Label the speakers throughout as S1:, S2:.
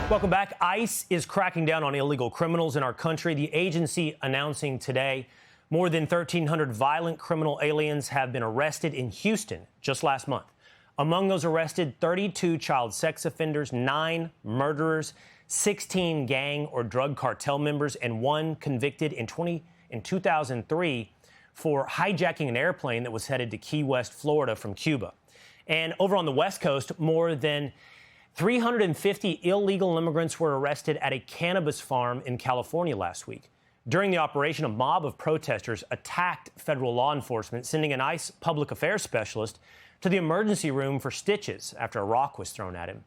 S1: Welcome back. ICE is cracking down on illegal criminals in our country. The agency announcing today more than 1,300 violent criminal aliens have been arrested in Houston just last month. Among those arrested, 32 child sex offenders, 9 murderers, 16 gang or drug cartel members, and 1 convicted in 2003 for hijacking an airplane that was headed to Key West, Florida from Cuba. And over on the West Coast, more than 350 illegal immigrants were arrested at a cannabis farm in California last week. During the operation, a mob of protesters attacked federal law enforcement, sending an ICE public affairs specialist to the emergency room for stitches after a rock was thrown at him.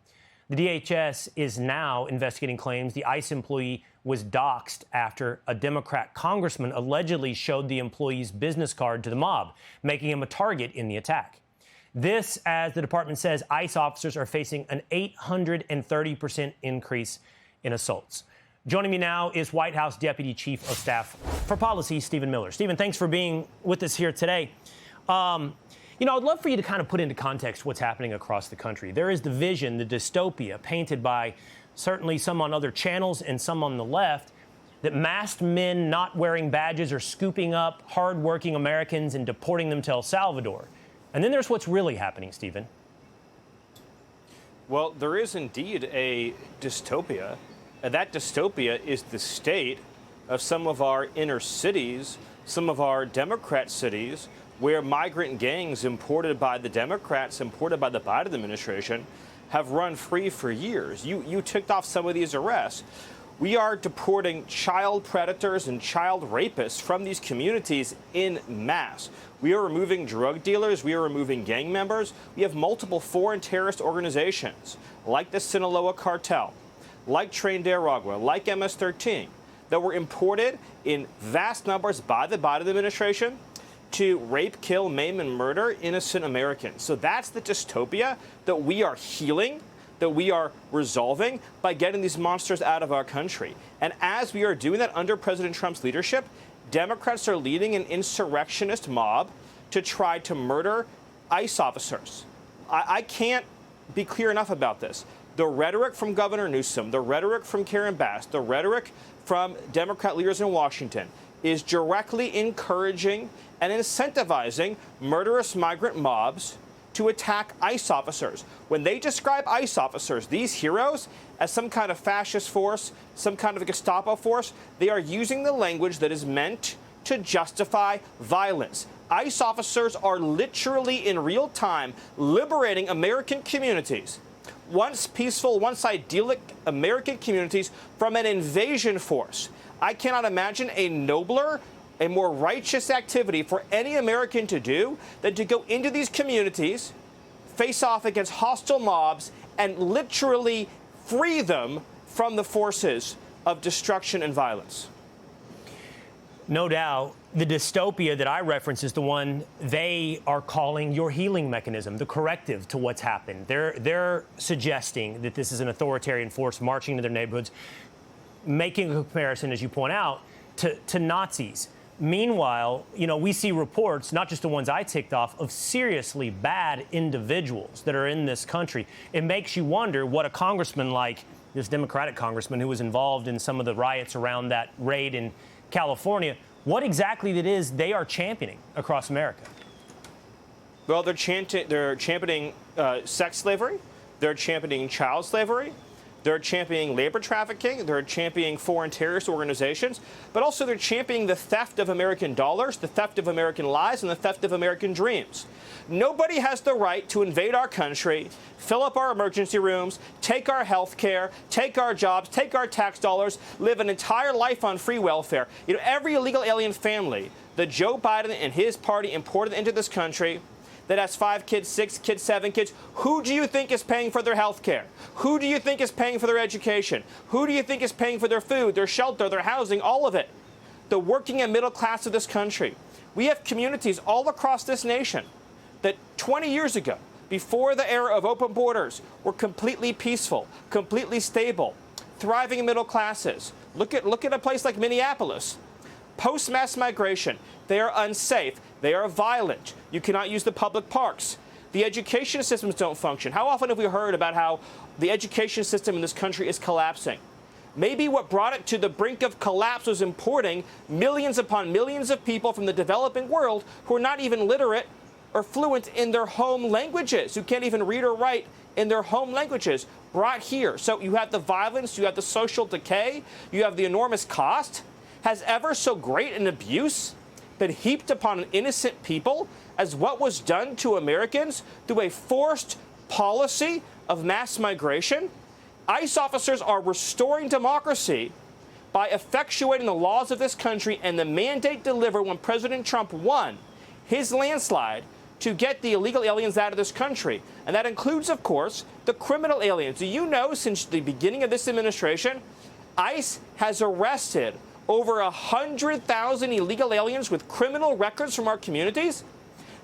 S1: The DHS is now investigating claims the ICE employee was doxxed after a Democrat congressman allegedly showed the employee's business card to the mob, making him a target in the attack. This, as the department says, ICE officers are facing an 830% increase in assaults. Joining me now is White House Deputy Chief of Staff for Policy, Stephen Miller. Stephen, thanks for being with us here today. I'd love for you to kind of put into context what's happening across the country. There is the vision, the dystopia, painted by certainly some on other channels and some on the left, that masked men not wearing badges are scooping up hardworking Americans and deporting them to El Salvador. And then there's what's really happening, Stephen.
S2: Well, there is indeed a dystopia. And that dystopia is the state of some of our inner cities, some of our Democrat cities, where migrant gangs imported by the Democrats, imported by the Biden administration, have run free for years. You ticked off some of these arrests. We are deporting child predators and child rapists from these communities en masse. We are removing drug dealers. We are removing gang members. We have multiple foreign terrorist organizations like the Sinaloa cartel, like Tren de Aragua, like MS-13, that were imported in vast numbers by the Biden administration to rape, kill, maim, and murder innocent Americans. So that's the dystopia that we are healing, that we are resolving by getting these monsters out of our country. And as we are doing that under President Trump's leadership, Democrats are leading an insurrectionist mob to try to murder ICE officers. I can't be clear enough about this. The rhetoric from Governor Newsom, the rhetoric from Karen Bass, the rhetoric from Democrat leaders in Washington is directly encouraging and incentivizing murderous migrant mobs to attack ICE officers. When they describe ICE officers, these heroes, as some kind of fascist force, some kind of Gestapo force, they are using the language that is meant to justify violence. ICE officers are literally in real time liberating American communities, once peaceful, once idyllic American communities, from an invasion force. I cannot imagine a nobler, a more righteous activity for any American to do than to go into these communities, face off against hostile mobs, and literally free them from the forces of destruction and violence.
S1: No doubt. The dystopia that I reference is the one they are calling your healing mechanism, the corrective to what's happened. They're suggesting that this is an authoritarian force marching into their neighborhoods, making a comparison, as you point out, to Nazis. Meanwhile, we see reports, not just the ones I ticked off, of seriously bad individuals that are in this country. It makes you wonder what a congressman like this Democratic congressman who was involved in some of the riots around that raid in California, what exactly it is they are championing across America.
S2: Well, they're championing sex slavery. They're championing child slavery. They're championing labor trafficking. They're championing foreign terrorist organizations. But also they're championing the theft of American dollars, the theft of American lives, and the theft of American dreams. Nobody has the right to invade our country, fill up our emergency rooms, take our health care, take our jobs, take our tax dollars, live an entire life on free welfare. Every illegal alien family that Joe Biden and his party imported into this country that has 5 kids, 6 kids, 7 kids, who do you think is paying for their health care? Who do you think is paying for their education? Who do you think is paying for their food, their shelter, their housing, all of it? The working and middle class of this country. We have communities all across this nation that 20 years ago, before the era of open borders, were completely peaceful, completely stable, thriving middle classes. Look at a place like Minneapolis. Post-mass migration, they are unsafe. They are violent. You cannot use the public parks. The education systems don't function. How often have we heard about how the education system in this country is collapsing? Maybe what brought it to the brink of collapse was importing millions upon millions of people from the developing world who are not even literate or fluent in their home languages, who can't even read or write in their home languages, brought here. So you have the violence, you have the social decay, you have the enormous cost. Has ever so great an abuse been heaped upon an innocent people as what was done to Americans through a forced policy of mass migration? ICE officers are restoring democracy by effectuating the laws of this country and the mandate delivered when President Trump won his landslide to get the illegal aliens out of this country. And that includes, of course, the criminal aliens. Do you know, since the beginning of this administration, ICE has arrested over 100,000 illegal aliens with criminal records from our communities?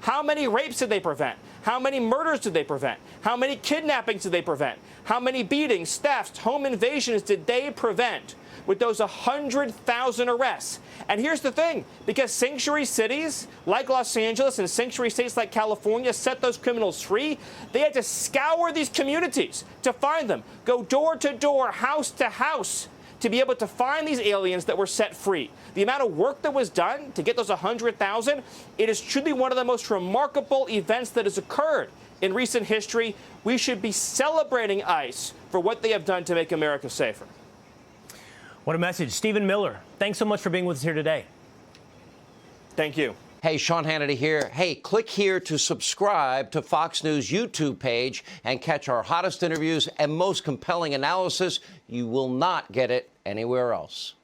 S2: How many rapes did they prevent? How many murders did they prevent? How many kidnappings did they prevent? How many beatings, thefts, home invasions did they prevent with those 100,000 arrests? And here's the thing, because sanctuary cities like Los Angeles and sanctuary states like California set those criminals free, they had to scour these communities to find them, go door to door, house to house, to be able to find these aliens that were set free. The amount of work that was done to get those 100,000, it is truly one of the most remarkable events that has occurred in recent history. We should be celebrating ICE for what they have done to make America safer.
S1: What a message. Stephen Miller, thanks so much for being with us here today.
S2: Thank you.
S3: Hey, Sean Hannity here. Hey, click here to subscribe to Fox News YouTube page and catch our hottest interviews and most compelling analysis. You will not get it anywhere else.